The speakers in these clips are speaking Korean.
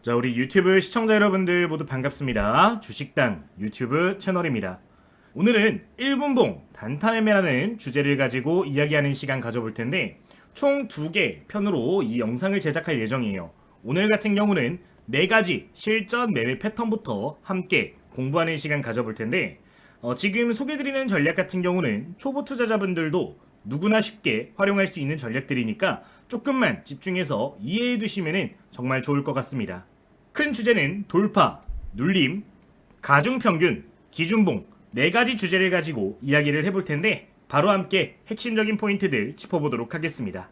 자, 우리 유튜브 시청자 여러분들 모두 반갑습니다. 주식당 유튜브 채널입니다. 오늘은 1분봉 단타 매매라는 주제를 가지고 이야기하는 시간 가져볼 텐데 총 2개 편으로 이 영상을 제작할 예정이에요. 오늘 같은 경우는 4가지 실전 매매 패턴부터 함께 공부하는 시간 가져볼 텐데 지금 소개드리는 전략 같은 경우는 초보 투자자분들도 누구나 쉽게 활용할 수 있는 전략들이니까 조금만 집중해서 이해해 두시면 정말 좋을 것 같습니다. 큰 주제는 돌파, 눌림, 가중평균, 기준봉 4가지 주제를 가지고 이야기를 해볼 텐데 바로 함께 핵심적인 포인트들 짚어보도록 하겠습니다.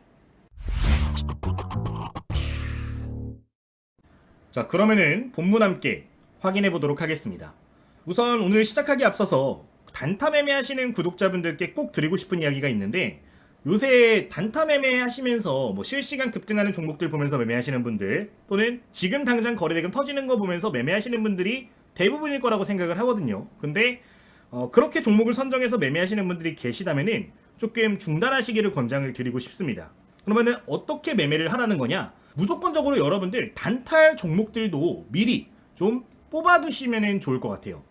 자, 그러면은 본문 함께 확인해 보도록 하겠습니다. 우선 오늘 시작하기 앞서서 단타 매매하시는 구독자분들께 꼭 드리고 싶은 이야기가 있는데 요새 단타 매매하시면서 실시간 급등하는 종목들 보면서 매매하시는 분들 또는 지금 당장 거래대금 터지는 거 보면서 매매하시는 분들이 대부분일 거라고 생각을 하거든요. 근데 그렇게 종목을 선정해서 매매하시는 분들이 계시다면은 조금 중단하시기를 권장을 드리고 싶습니다. 그러면은 어떻게 매매를 하라는 거냐? 무조건적으로 여러분들 단타할 종목들도 미리 좀 뽑아두시면 좋을 것 같아요.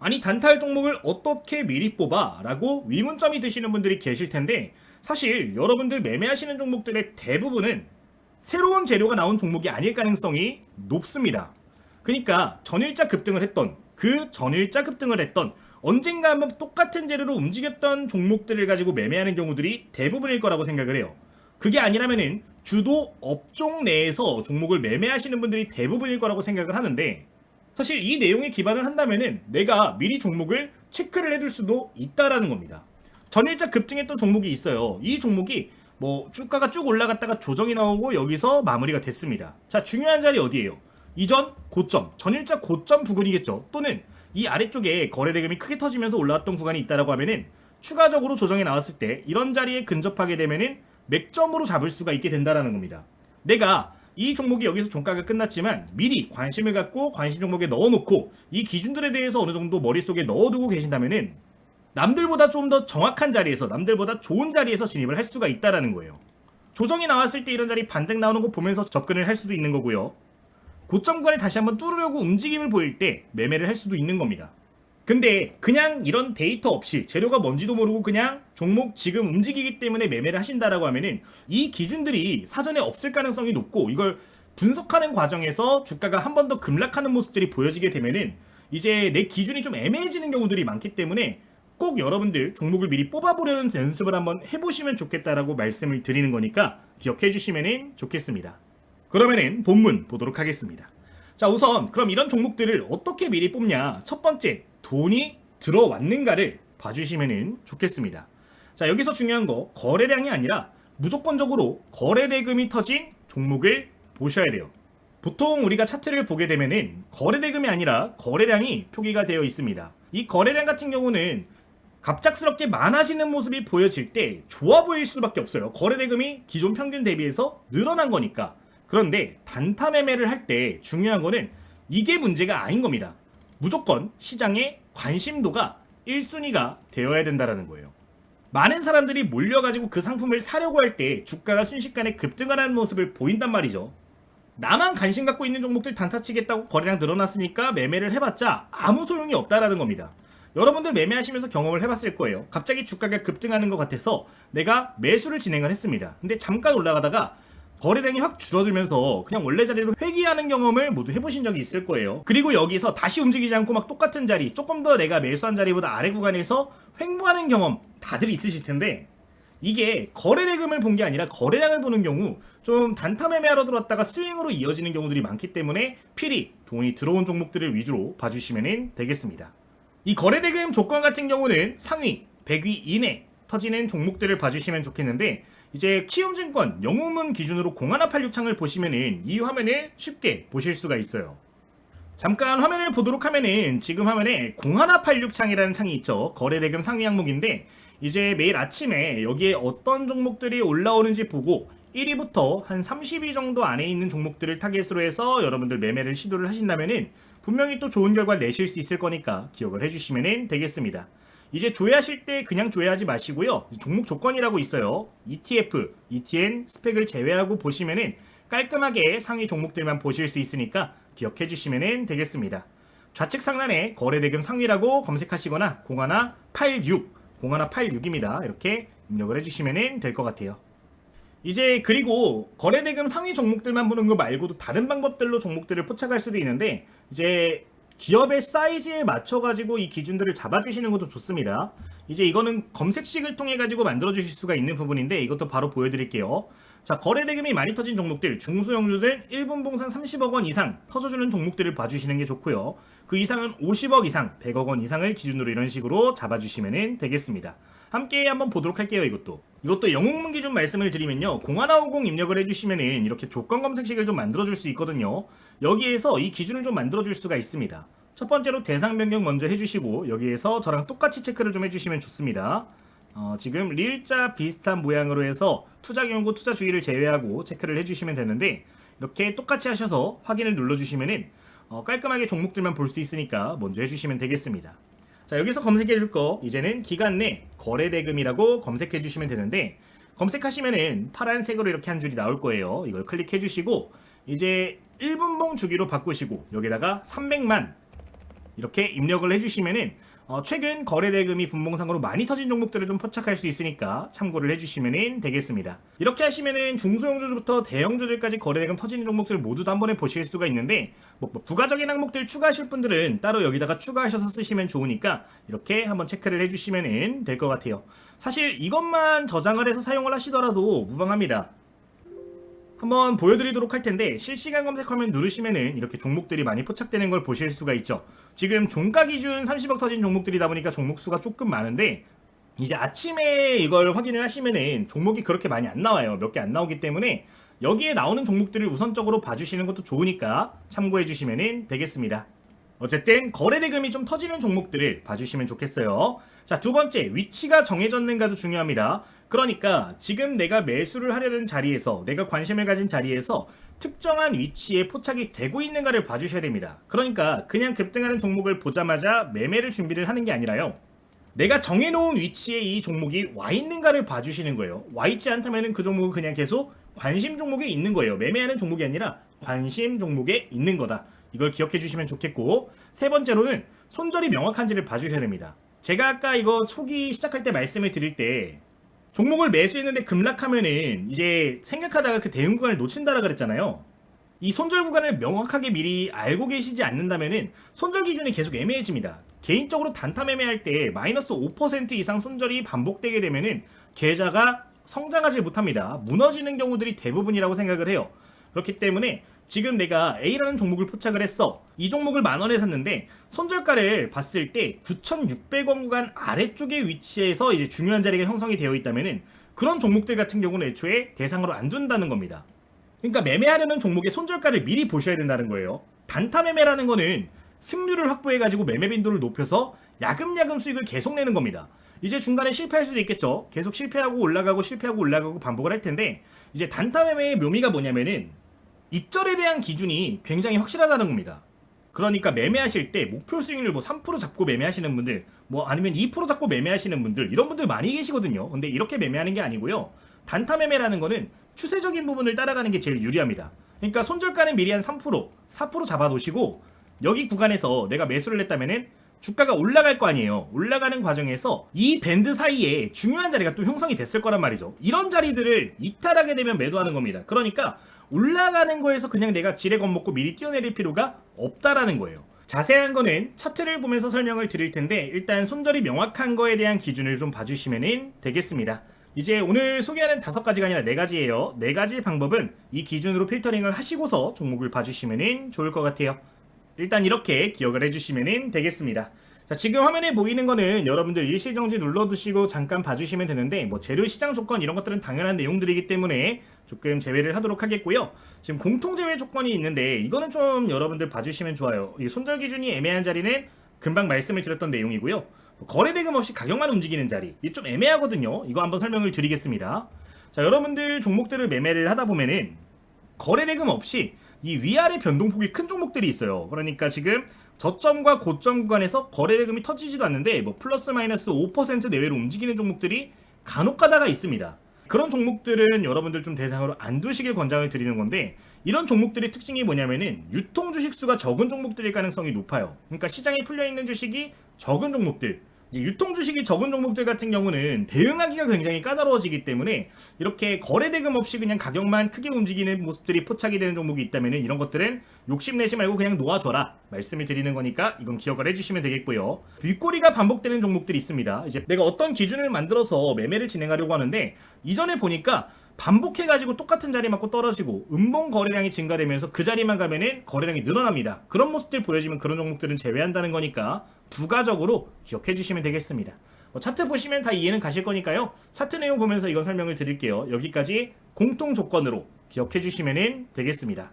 아니 단타할 종목을 어떻게 미리 뽑아? 라고 의문점이 드시는 분들이 계실 텐데 사실 여러분들 매매하시는 종목들의 대부분은 새로운 재료가 나온 종목이 아닐 가능성이 높습니다. 그러니까 전일자 급등을 했던 언젠가 한번 똑같은 재료로 움직였던 종목들을 가지고 매매하는 경우들이 대부분일 거라고 생각을 해요. 그게 아니라면은 주도 업종 내에서 종목을 매매하시는 분들이 대부분일 거라고 생각을 하는데 사실 이 내용에 기반을 한다면은 내가 미리 종목을 체크를 해둘 수도 있다라는 겁니다. 전일자 급등했던 종목이 있어요. 이 종목이 주가가 쭉 올라갔다가 조정이 나오고 여기서 마무리가 됐습니다. 자, 중요한 자리 어디예요? 이전 고점, 전일자 고점 부근이겠죠. 또는 이 아래쪽에 거래대금이 크게 터지면서 올라왔던 구간이 있다라고 하면은 추가적으로 조정이 나왔을 때 이런 자리에 근접하게 되면은 맥점으로 잡을 수가 있게 된다라는 겁니다. 내가 이 종목이 여기서 종가가 끝났지만 미리 관심을 갖고 관심 종목에 넣어놓고 이 기준들에 대해서 어느 정도 머릿속에 넣어두고 계신다면은 남들보다 좀 더 정확한 자리에서 남들보다 좋은 자리에서 진입을 할 수가 있다라는 거예요. 조정이 나왔을 때 이런 자리 반등 나오는 거 보면서 접근을 할 수도 있는 거고요. 고점 구간을 다시 한번 뚫으려고 움직임을 보일 때 매매를 할 수도 있는 겁니다. 근데 그냥 이런 데이터 없이 재료가 뭔지도 모르고 그냥 종목 지금 움직이기 때문에 매매를 하신다라고 하면은 이 기준들이 사전에 없을 가능성이 높고 이걸 분석하는 과정에서 주가가 한 번 더 급락하는 모습들이 보여지게 되면은 이제 내 기준이 좀 애매해지는 경우들이 많기 때문에 꼭 여러분들 종목을 미리 뽑아보려는 연습을 한번 해보시면 좋겠다라고 말씀을 드리는 거니까 기억해 주시면 좋겠습니다. 그러면은 본문 보도록 하겠습니다. 자, 우선 그럼 이런 종목들을 어떻게 미리 뽑냐? 첫 번째, 돈이 들어왔는가를 봐주시면 좋겠습니다. 자, 여기서 중요한 거 거래량이 아니라 무조건적으로 거래대금이 터진 종목을 보셔야 돼요. 보통 우리가 차트를 보게 되면은 거래대금이 아니라 거래량이 표기가 되어 있습니다. 이 거래량 같은 경우는 갑작스럽게 많아지는 모습이 보여질 때 좋아 보일 수밖에 없어요. 거래대금이 기존 평균 대비해서 늘어난 거니까. 그런데 단타 매매를 할 때 중요한 거는 이게 문제가 아닌 겁니다. 무조건 시장의 관심도가 1순위가 되어야 된다는 거예요. 많은 사람들이 몰려가지고 그 상품을 사려고 할 때 주가가 순식간에 급등하는 모습을 보인단 말이죠. 나만 관심 갖고 있는 종목들 단타 치겠다고 거래량 늘어났으니까 매매를 해봤자 아무 소용이 없다라는 겁니다. 여러분들 매매하시면서 경험을 해봤을 거예요. 갑자기 주가가 급등하는 것 같아서 내가 매수를 진행을 했습니다. 근데 잠깐 올라가다가 거래량이 확 줄어들면서 그냥 원래 자리로 회귀하는 경험을 모두 해보신 적이 있을 거예요. 그리고 여기서 다시 움직이지 않고 막 똑같은 자리, 조금 더 내가 매수한 자리보다 아래 구간에서 횡보하는 경험 다들 있으실 텐데 이게 거래대금을 본 게 아니라 거래량을 보는 경우 좀 단타 매매하러 들어왔다가 스윙으로 이어지는 경우들이 많기 때문에 필히 돈이 들어온 종목들을 위주로 봐주시면 되겠습니다. 이 거래대금 조건 같은 경우는 상위 100위 이내 터지는 종목들을 봐주시면 좋겠는데 이제 키움증권 영웅문 기준으로 0186창을 보시면은 이 화면을 쉽게 보실 수가 있어요. 잠깐 화면을 보도록 하면은 지금 화면에 0186창이라는 창이 있죠. 거래대금 상위 항목인데 이제 매일 아침에 여기에 어떤 종목들이 올라오는지 보고 1위부터 한 30위 정도 안에 있는 종목들을 타겟으로 해서 여러분들 매매를 시도를 하신다면은 분명히 또 좋은 결과를 내실 수 있을 거니까 기억을 해주시면 되겠습니다. 이제 조회하실 때 그냥 조회하지 마시고요. 종목 조건이라고 있어요. ETF, ETN 스펙을 제외하고 보시면은 깔끔하게 상위 종목들만 보실 수 있으니까 기억해 주시면 되겠습니다. 좌측 상단에 거래대금 상위라고 검색하시거나 0186입니다. 이렇게 입력을 해주시면 될 것 같아요. 이제 그리고 거래대금 상위 종목들만 보는 거 말고도 다른 방법들로 종목들을 포착할 수도 있는데, 이제 기업의 사이즈에 맞춰가지고 이 기준들을 잡아주시는 것도 좋습니다. 이제 이거는 검색식을 통해 가지고 만들어 주실 수가 있는 부분인데, 이것도 바로 보여드릴게요. 자, 거래대금이 많이 터진 종목들, 중소형주들 1분 봉산 30억 원 이상 터져주는 종목들을 봐주시는 게 좋고요. 그 이상은 50억 이상, 100억 원 이상을 기준으로 이런 식으로 잡아주시면 되겠습니다. 함께 한번 보도록 할게요. 이것도 영웅문 기준 말씀을 드리면요, 0150 입력을 해주시면 이렇게 조건 검색식을 좀 만들어줄 수 있거든요. 여기에서 이 기준을 좀 만들어줄 수가 있습니다. 첫 번째로 대상 변경 먼저 해주시고, 여기에서 저랑 똑같이 체크를 좀 해주시면 좋습니다. 지금 릴자 비슷한 모양으로 해서 투자 경고, 투자 주의를 제외하고 체크를 해주시면 되는데, 이렇게 똑같이 하셔서 확인을 눌러주시면 깔끔하게 종목들만 볼 수 있으니까 먼저 해주시면 되겠습니다. 자, 여기서 검색해 줄 거, 이제는 기간 내 거래대금이라고 검색해 주시면 되는데, 검색하시면은 파란색으로 이렇게 한 줄이 나올 거예요. 이걸 클릭해 주시고, 이제 1분봉 주기로 바꾸시고, 여기다가 300만 이렇게 입력을 해주시면은 최근 거래대금이 분봉상으로 많이 터진 종목들을 좀 포착할 수 있으니까 참고를 해주시면 되겠습니다. 이렇게 하시면은 중소형주부터 대형주들까지 거래대금 터지는 종목들을 모두 다 한 번에 보실 수가 있는데, 부가적인 항목들 추가하실 분들은 따로 여기다가 추가하셔서 쓰시면 좋으니까 이렇게 한번 체크를 해주시면 될 것 같아요. 사실 이것만 저장을 해서 사용을 하시더라도 무방합니다. 한번 보여드리도록 할 텐데, 실시간 검색 화면 누르시면은 이렇게 종목들이 많이 포착되는 걸 보실 수가 있죠. 지금 종가 기준 30억 터진 종목들이다 보니까 종목 수가 조금 많은데, 이제 아침에 이걸 확인을 하시면은 종목이 그렇게 많이 안 나와요. 몇 개 안 나오기 때문에 여기에 나오는 종목들을 우선적으로 봐주시는 것도 좋으니까 참고해 주시면 되겠습니다. 어쨌든 거래대금이 좀 터지는 종목들을 봐주시면 좋겠어요. 자, 두 번째, 위치가 정해졌는가도 중요합니다. 그러니까 지금 내가 매수를 하려는 자리에서, 내가 관심을 가진 자리에서 특정한 위치에 포착이 되고 있는가를 봐주셔야 됩니다. 그러니까 그냥 급등하는 종목을 보자마자 매매를 준비를 하는 게 아니라요, 내가 정해놓은 위치에 이 종목이 와 있는가를 봐주시는 거예요. 와 있지 않다면 그 종목은 그냥 계속 관심 종목에 있는 거예요. 매매하는 종목이 아니라 관심 종목에 있는 거다. 이걸 기억해 주시면 좋겠고, 세 번째로는 손절이 명확한지를 봐주셔야 됩니다. 제가 아까 이거 초기 시작할 때 말씀을 드릴 때, 종목을 매수했는데 급락하면은 이제 생각하다가 그 대응 구간을 놓친다라 그랬잖아요. 이 손절 구간을 명확하게 미리 알고 계시지 않는다면은 손절 기준이 계속 애매해집니다. 개인적으로 단타 매매할 때 마이너스 5% 이상 손절이 반복되게 되면은 계좌가 성장하지 못합니다. 무너지는 경우들이 대부분이라고 생각을 해요. 그렇기 때문에 지금 내가 A라는 종목을 포착을 했어. 이 종목을 10,000원에 샀는데 손절가를 봤을 때 9,600원 구간 아래쪽에 위치해서 이제 중요한 자리가 형성이 되어 있다면은 그런 종목들 같은 경우는 애초에 대상으로 안 둔다는 겁니다. 그러니까 매매하려는 종목의 손절가를 미리 보셔야 된다는 거예요. 단타 매매라는 거는 승률을 확보해가지고 매매 빈도를 높여서 야금야금 수익을 계속 내는 겁니다. 이제 중간에 실패할 수도 있겠죠. 계속 실패하고 올라가고 실패하고 올라가고 반복을 할 텐데, 이제 단타 매매의 묘미가 뭐냐면은 익절에 대한 기준이 굉장히 확실하다는 겁니다. 그러니까 매매하실 때 목표 수익률 3% 잡고 매매하시는 분들, 아니면 2% 잡고 매매하시는 분들, 이런 분들 많이 계시거든요. 근데 이렇게 매매하는 게 아니고요, 단타 매매라는 거는 추세적인 부분을 따라가는 게 제일 유리합니다. 그러니까 손절가는 미리 한 3%, 4% 잡아 놓으시고, 여기 구간에서 내가 매수를 했다면은 주가가 올라갈 거 아니에요. 올라가는 과정에서 이 밴드 사이에 중요한 자리가 또 형성이 됐을 거란 말이죠. 이런 자리들을 이탈하게 되면 매도하는 겁니다. 그러니까 올라가는 거에서 그냥 내가 지레 겁먹고 미리 뛰어내릴 필요가 없다라는 거예요. 자세한 거는 차트를 보면서 설명을 드릴 텐데, 일단 손절이 명확한 거에 대한 기준을 좀 봐주시면 되겠습니다. 이제 오늘 소개하는 5가지가 아니라 4가지예요. 4가지 방법은 이 기준으로 필터링을 하시고서 종목을 봐주시면 좋을 것 같아요. 일단 이렇게 기억을 해주시면 되겠습니다. 자, 지금 화면에 보이는 거는 여러분들 일시정지 눌러두시고 잠깐 봐주시면 되는데, 재료 시장 조건 이런 것들은 당연한 내용들이기 때문에 조금 제외를 하도록 하겠고요. 지금 공통 제외 조건이 있는데 이거는 좀 여러분들 봐주시면 좋아요. 이 손절 기준이 애매한 자리는 금방 말씀을 드렸던 내용이고요. 거래대금 없이 가격만 움직이는 자리, 이게 좀 애매하거든요. 이거 한번 설명을 드리겠습니다. 자, 여러분들 종목들을 매매를 하다 보면은 거래대금 없이 이 위아래 변동폭이 큰 종목들이 있어요. 그러니까 지금 저점과 고점 구간에서 거래대금이 터지지도 않는데 플러스 마이너스 5% 내외로 움직이는 종목들이 간혹 가다가 있습니다. 그런 종목들은 여러분들 좀 대상으로 안 두시길 권장을 드리는 건데, 이런 종목들의 특징이 뭐냐면은 유통 주식 수가 적은 종목들일 가능성이 높아요. 그러니까 시장에 풀려 있는 주식이 적은 종목들, 유통 주식이 적은 종목들 같은 경우는 대응하기가 굉장히 까다로워지기 때문에 이렇게 거래 대금 없이 그냥 가격만 크게 움직이는 모습들이 포착이 되는 종목이 있다면 이런 것들은 욕심내지 말고 그냥 놓아줘라 말씀을 드리는 거니까 이건 기억을 해주시면 되겠고요. 윗꼬리가 반복되는 종목들이 있습니다. 이제 내가 어떤 기준을 만들어서 매매를 진행하려고 하는데, 이전에 보니까 반복해가지고 똑같은 자리 맞고 떨어지고 음봉 거래량이 증가되면서 그 자리만 가면은 거래량이 늘어납니다. 그런 모습들 보여지면 그런 종목들은 제외한다는 거니까 부가적으로 기억해 주시면 되겠습니다. 차트 보시면 다 이해는 가실 거니까요. 차트 내용 보면서 이건 설명을 드릴게요. 여기까지 공통 조건으로 기억해 주시면 되겠습니다.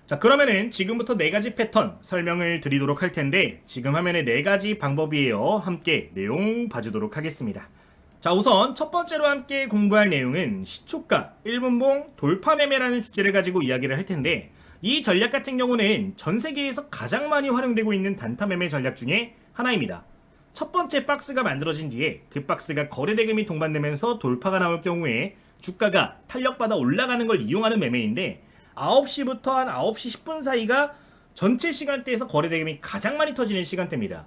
자, 그러면은 지금부터 4가지 패턴 설명을 드리도록 할 텐데, 지금 화면에 4가지 방법이에요. 함께 내용 봐주도록 하겠습니다. 자, 우선 첫 번째로 함께 공부할 내용은 시초가 1분봉 돌파 매매라는 주제를 가지고 이야기를 할 텐데, 이 전략 같은 경우는 전 세계에서 가장 많이 활용되고 있는 단타 매매 전략 중에 하나입니다. 첫 번째 박스가 만들어진 뒤에 그 박스가 거래 대금이 동반되면서 돌파가 나올 경우에 주가가 탄력받아 올라가는 걸 이용하는 매매인데, 9시부터 한 9시 10분 사이가 전체 시간대에서 거래 대금이 가장 많이 터지는 시간대입니다.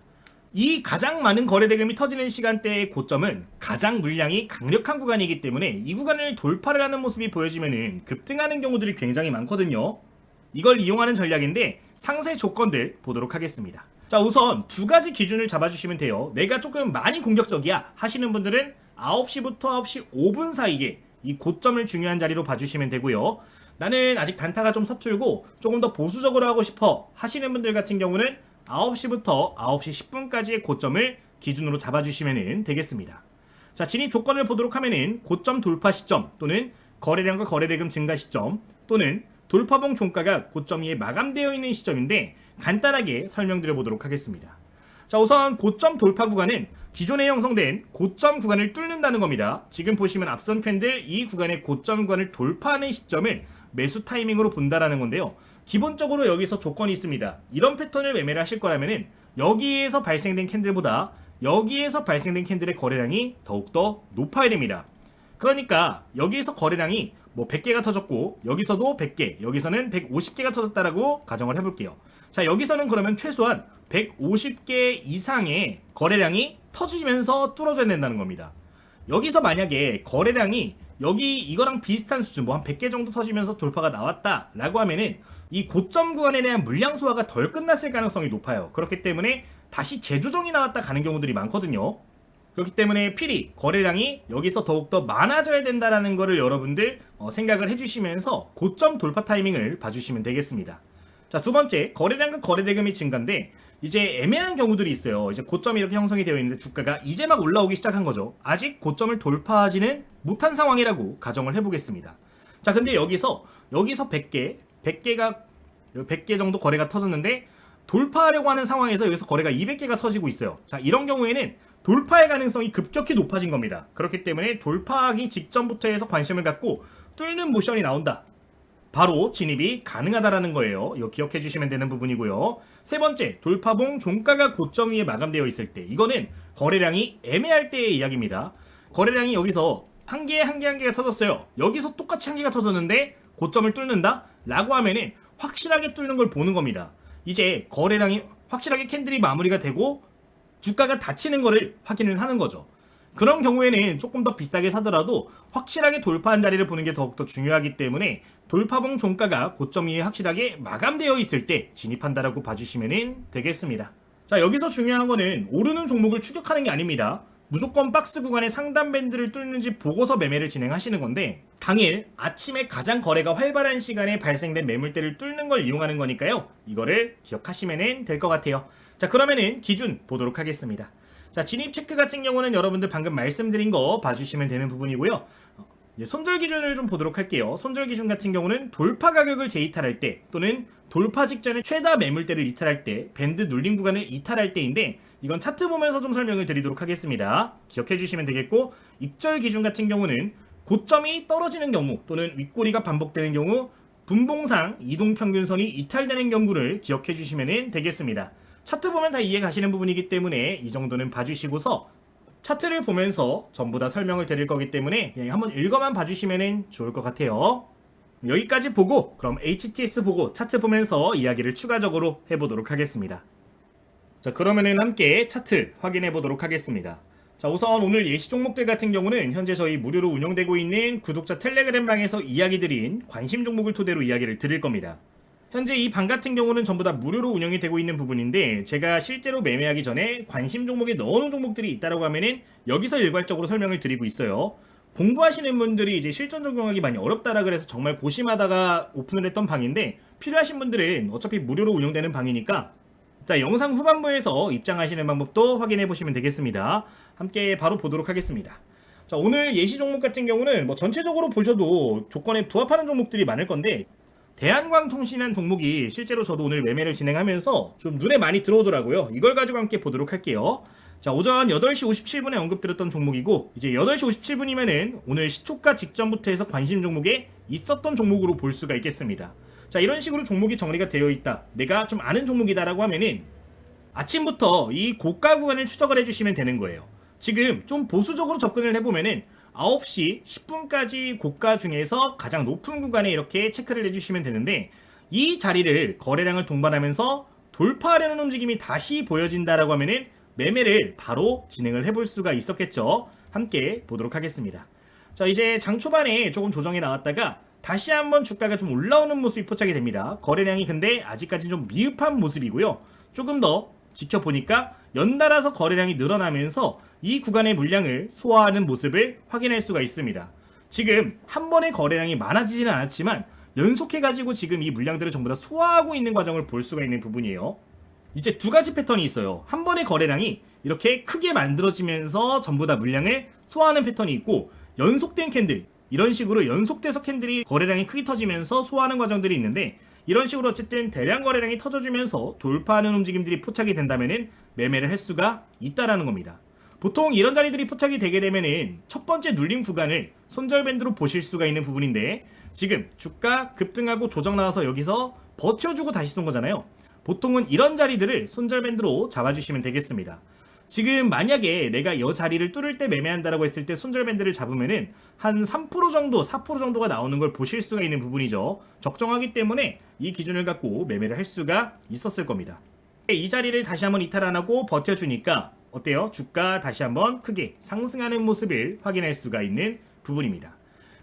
이 가장 많은 거래 대금이 터지는 시간대의 고점은 가장 물량이 강력한 구간이기 때문에 이 구간을 돌파를 하는 모습이 보여지면 급등하는 경우들이 굉장히 많거든요. 이걸 이용하는 전략인데 상세 조건들 보도록 하겠습니다. 자, 우선 2가지 기준을 잡아주시면 돼요. 내가 조금 많이 공격적이야 하시는 분들은 9시부터 9시 5분 사이에 이 고점을 중요한 자리로 봐주시면 되고요. 나는 아직 단타가 좀 서툴고 조금 더 보수적으로 하고 싶어 하시는 분들 같은 경우는 9시부터 9시 10분까지의 고점을 기준으로 잡아주시면 되겠습니다. 자, 진입 조건을 보도록 하면은 고점 돌파 시점 또는 거래량과 거래대금 증가 시점 또는 돌파봉 종가가 고점 위에 마감되어 있는 시점인데, 간단하게 설명드려 보도록 하겠습니다. 자, 우선 고점 돌파 구간은 기존에 형성된 고점 구간을 뚫는다는 겁니다. 지금 보시면 앞선 팬들 이 구간의 고점 구간을 돌파하는 시점을 매수 타이밍으로 본다라는 건데요. 기본적으로 여기서 조건이 있습니다. 이런 패턴을 매매를 하실 거라면은 여기에서 발생된 캔들보다 여기에서 발생된 캔들의 거래량이 더욱더 높아야 됩니다. 그러니까 여기에서 거래량이 뭐 100개가 터졌고 여기서도 100개, 여기서는 150개가 터졌다라고 가정을 해볼게요. 자, 여기서는 그러면 최소한 150개 이상의 거래량이 터지면서 뚫어줘야 된다는 겁니다. 여기서 만약에 거래량이 여기 이거랑 비슷한 수준, 뭐 한 100개 정도 터지면서 돌파가 나왔다 라고 하면은 이 고점 구간에 대한 물량 소화가 덜 끝났을 가능성이 높아요. 그렇기 때문에 다시 재조정이 나왔다 가는 경우들이 많거든요. 그렇기 때문에 필히 거래량이 여기서 더욱더 많아져야 된다라는 거를 여러분들 생각을 해주시면서 고점 돌파 타이밍을 봐주시면 되겠습니다. 자, 두 번째, 거래량과 거래대금이 증가인데 이제 애매한 경우들이 있어요. 이제 고점이 이렇게 형성이 되어 있는데 주가가 이제 막 올라오기 시작한 거죠. 아직 고점을 돌파하지는 못한 상황이라고 가정을 해보겠습니다. 자, 근데 여기서 100개가 100개 정도 거래가 터졌는데 돌파하려고 하는 상황에서 여기서 거래가 200개가 터지고 있어요. 자, 이런 경우에는 돌파의 가능성이 급격히 높아진 겁니다. 그렇기 때문에 돌파하기 직전부터 해서 관심을 갖고 뚫는 모션이 나온다. 바로 진입이 가능하다라는 거예요. 이거 기억해 주시면 되는 부분이고요. 세 번째, 돌파봉 종가가 고점 위에 마감되어 있을 때, 이거는 거래량이 애매할 때의 이야기입니다. 거래량이 여기서 한 개가 터졌어요. 여기서 똑같이 한 개가 터졌는데 고점을 뚫는다? 라고 하면은 확실하게 뚫는 걸 보는 겁니다. 이제 거래량이 확실하게 캔들이 마무리가 되고 주가가 닫히는 거를 확인을 하는 거죠. 그런 경우에는 조금 더 비싸게 사더라도 확실하게 돌파한 자리를 보는 게 더욱더 중요하기 때문에 돌파봉 종가가 고점 위에 확실하게 마감되어 있을 때 진입한다라고 봐주시면 되겠습니다. 자, 여기서 중요한 거는 오르는 종목을 추격하는 게 아닙니다. 무조건 박스 구간의 상단 밴드를 뚫는지 보고서 매매를 진행하시는 건데, 당일 아침에 가장 거래가 활발한 시간에 발생된 매물대를 뚫는 걸 이용하는 거니까요. 이거를 기억하시면 될 것 같아요. 자, 그러면은 기준 보도록 하겠습니다. 자, 진입 체크 같은 경우는 여러분들 방금 말씀드린 거 봐주시면 되는 부분이고요. 손절 기준을 좀 보도록 할게요. 손절 기준 같은 경우는 돌파 가격을 재이탈할 때 또는 돌파 직전에 최다 매물대를 이탈할 때, 밴드 눌림 구간을 이탈할 때인데, 이건 차트 보면서 좀 설명을 드리도록 하겠습니다. 기억해 주시면 되겠고, 익절 기준 같은 경우는 고점이 떨어지는 경우 또는 윗꼬리가 반복되는 경우 분봉상 이동평균선이 이탈되는 경우를 기억해 주시면 되겠습니다. 차트 보면 다 이해 가시는 부분이기 때문에 이 정도는 봐주시고서 차트를 보면서 전부 다 설명을 드릴 거기 때문에 그냥 한번 읽어만 봐주시면 좋을 것 같아요. 여기까지 보고 그럼 HTS 보고 차트 보면서 이야기를 추가적으로 해보도록 하겠습니다. 자, 그러면은 함께 차트 확인해 보도록 하겠습니다. 자, 우선 오늘 예시 종목들 같은 경우는 현재 저희 무료로 운영되고 있는 구독자 텔레그램 방에서 이야기 드린 관심 종목을 토대로 이야기를 드릴 겁니다. 현재 이 방 같은 경우는 전부 다 무료로 운영이 되고 있는 부분인데 제가 실제로 매매하기 전에 관심 종목에 넣어놓은 종목들이 있다고 하면은 여기서 일괄적으로 설명을 드리고 있어요. 공부하시는 분들이 이제 실전 적용하기 많이 어렵다라 그래서 정말 고심하다가 오픈을 했던 방인데 필요하신 분들은 어차피 무료로 운영되는 방이니까 자, 영상 후반부에서 입장하시는 방법도 확인해 보시면 되겠습니다. 함께 바로 보도록 하겠습니다. 자, 오늘 예시 종목 같은 경우는 뭐 전체적으로 보셔도 조건에 부합하는 종목들이 많을 건데 대한광통신이라는 종목이 실제로 저도 오늘 매매를 진행하면서 좀 눈에 많이 들어오더라고요. 이걸 가지고 함께 보도록 할게요. 자, 오전 8시 57분에 언급드렸던 종목이고 이제 8시 57분이면은 오늘 시초가 직전부터 해서 관심 종목에 있었던 종목으로 볼 수가 있겠습니다. 자, 이런 식으로 종목이 정리가 되어 있다. 내가 좀 아는 종목이다라고 하면은 아침부터 이 고가 구간을 추적을 해주시면 되는 거예요. 지금 좀 보수적으로 접근을 해보면은 9시 10분까지 고가 중에서 가장 높은 구간에 이렇게 체크를 해주시면 되는데 이 자리를 거래량을 동반하면서 돌파하려는 움직임이 다시 보여진다라고 하면은 매매를 바로 진행을 해볼 수가 있었겠죠. 함께 보도록 하겠습니다. 자, 이제 장 초반에 조금 조정이 나왔다가 다시 한번 주가가 좀 올라오는 모습이 포착이 됩니다. 거래량이 근데 아직까지 좀 미흡한 모습이고요. 조금 더 지켜보니까 연달아서 거래량이 늘어나면서 이 구간의 물량을 소화하는 모습을 확인할 수가 있습니다. 지금 한 번의 거래량이 많아지지는 않았지만 연속해가지고 지금 이 물량들을 전부 다 소화하고 있는 과정을 볼 수가 있는 부분이에요. 이제 두 가지 패턴이 있어요. 한 번의 거래량이 이렇게 크게 만들어지면서 전부 다 물량을 소화하는 패턴이 있고 연속된 캔들, 이런 식으로 연속돼서 캔들이 거래량이 크게 터지면서 소화하는 과정들이 있는데 이런 식으로 어쨌든 대량 거래량이 터져주면서 돌파하는 움직임들이 포착이 된다면은 매매를 할 수가 있다라는 겁니다. 보통 이런 자리들이 포착이 되게 되면은 첫 번째 눌림 구간을 손절밴드로 보실 수가 있는 부분인데 지금 주가 급등하고 조정 나와서 여기서 버텨주고 다시 쏜 거잖아요. 보통은 이런 자리들을 손절밴드로 잡아주시면 되겠습니다. 지금 만약에 내가 이 자리를 뚫을 때 매매한다라고 했을 때 손절밴드를 잡으면은 한 3% 정도, 4% 정도가 나오는 걸 보실 수가 있는 부분이죠. 적정하기 때문에 이 기준을 갖고 매매를 할 수가 있었을 겁니다. 이 자리를 다시 한번 이탈 안 하고 버텨주니까 어때요? 주가 다시 한번 크게 상승하는 모습을 확인할 수가 있는 부분입니다.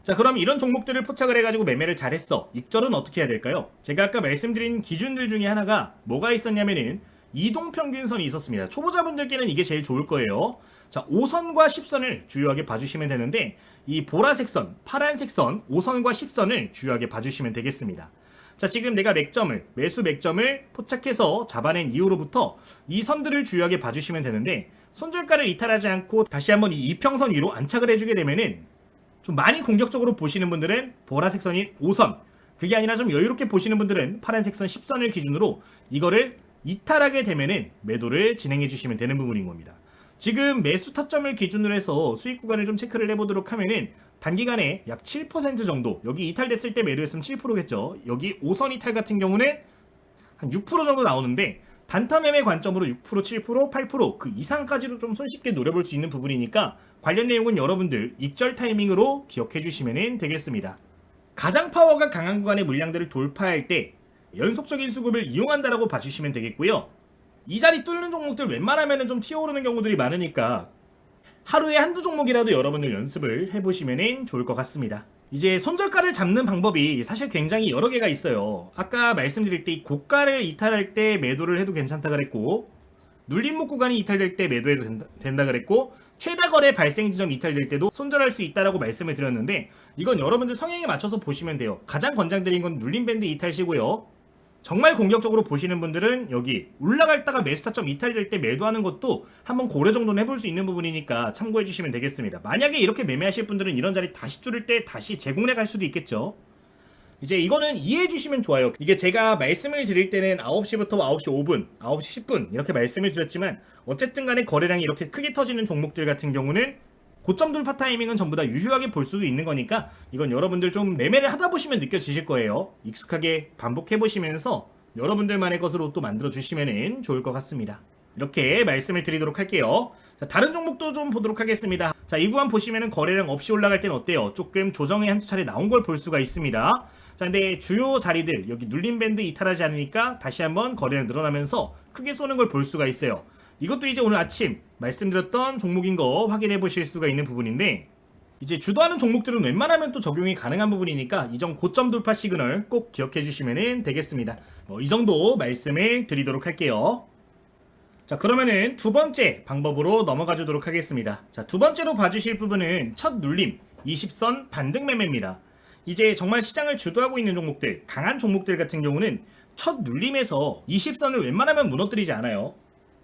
자, 그럼 이런 종목들을 포착을 해가지고 매매를 잘했어. 익절은 어떻게 해야 될까요? 제가 아까 말씀드린 기준들 중에 하나가 뭐가 있었냐면은 이동평균선이 있었습니다. 초보자분들께는 이게 제일 좋을 거예요. 자, 5선과 10선을 주요하게 봐주시면 되는데 이 보라색 선, 파란색 선, 5선과 10선을 주요하게 봐주시면 되겠습니다. 자, 지금 내가 매수 맥점을 포착해서 잡아낸 이후로부터 이 선들을 주요하게 봐주시면 되는데 손절가를 이탈하지 않고 다시 한번 이 이평선 위로 안착을 해주게 되면은 좀 많이 공격적으로 보시는 분들은 보라색 선인 5선, 그게 아니라 좀 여유롭게 보시는 분들은 파란색 선 10선을 기준으로 이거를 이탈하게 되면은 매도를 진행해 주시면 되는 부분인 겁니다. 지금 매수 타점을 기준으로 해서 수익 구간을 좀 체크를 해보도록 하면은 단기간에 약 7% 정도, 여기 이탈됐을 때 매도했으면 7%겠죠. 여기 5선 이탈 같은 경우는 한 6% 정도 나오는데 단타 매매 관점으로 6%, 7%, 8%그 이상까지도 좀 손쉽게 노려볼 수 있는 부분이니까 관련 내용은 여러분들 익절 타이밍으로 기억해 주시면 되겠습니다. 가장 파워가 강한 구간의 물량들을 돌파할 때 연속적인 수급을 이용한다라고 봐주시면 되겠고요. 이 자리 뚫는 종목들 웬만하면 좀 튀어오르는 경우들이 많으니까 하루에 한두 종목이라도 여러분들 연습을 해보시면 좋을 것 같습니다. 이제 손절가를 잡는 방법이 사실 굉장히 여러 개가 있어요. 아까 말씀드릴 때 이 고가를 이탈할 때 매도를 해도 괜찮다 그랬고 눌림목 구간이 이탈될 때 매도해도 된다 그랬고 최다 거래 발생 지점 이탈될 때도 손절할 수 있다라고 말씀을 드렸는데 이건 여러분들 성향에 맞춰서 보시면 돼요. 가장 권장드린 건 눌림 밴드 이탈시고요. 정말 공격적으로 보시는 분들은 여기 올라갔다가 매수 타점 이탈될 때 매도하는 것도 한번 고려 정도는 해볼 수 있는 부분이니까 참고해 주시면 되겠습니다. 만약에 이렇게 매매하실 분들은 이런 자리 다시 뚫을 때 다시 재공략 할 수도 있겠죠. 이제 이거는 이해해 주시면 좋아요. 이게 제가 말씀을 드릴 때는 9시부터 9시 5분, 9시 10분 이렇게 말씀을 드렸지만 어쨌든 간에 거래량이 이렇게 크게 터지는 종목들 같은 경우는 고점 돌파 타이밍은 전부 다 유효하게 볼 수도 있는 거니까 이건 여러분들 좀 매매를 하다 보시면 느껴지실 거예요. 익숙하게 반복해 보시면서 여러분들만의 것으로 또 만들어 주시면 좋을 것 같습니다. 이렇게 말씀을 드리도록 할게요. 자, 다른 종목도 좀 보도록 하겠습니다. 자, 이 구간 보시면은 거래량 없이 올라갈 땐 어때요? 조금 조정이 한두 차례 나온 걸 볼 수가 있습니다. 자, 근데 주요 자리들 여기 눌림 밴드 이탈하지 않으니까 다시 한번 거래량 늘어나면서 크게 쏘는 걸 볼 수가 있어요. 이것도 이제 오늘 아침 말씀드렸던 종목인 거 확인해 보실 수가 있는 부분인데, 이제 주도하는 종목들은 웬만하면 또 적용이 가능한 부분이니까 이전 고점 돌파 시그널 꼭 기억해 주시면 되겠습니다. 이 정도 말씀을 드리도록 할게요. 자, 그러면은 두 번째 방법으로 넘어가 주도록 하겠습니다. 자, 두 번째로 봐주실 부분은 첫 눌림 20선 반등 매매입니다. 이제 정말 시장을 주도하고 있는 종목들, 강한 종목들 같은 경우는 첫 눌림에서 20선을 웬만하면 무너뜨리지 않아요.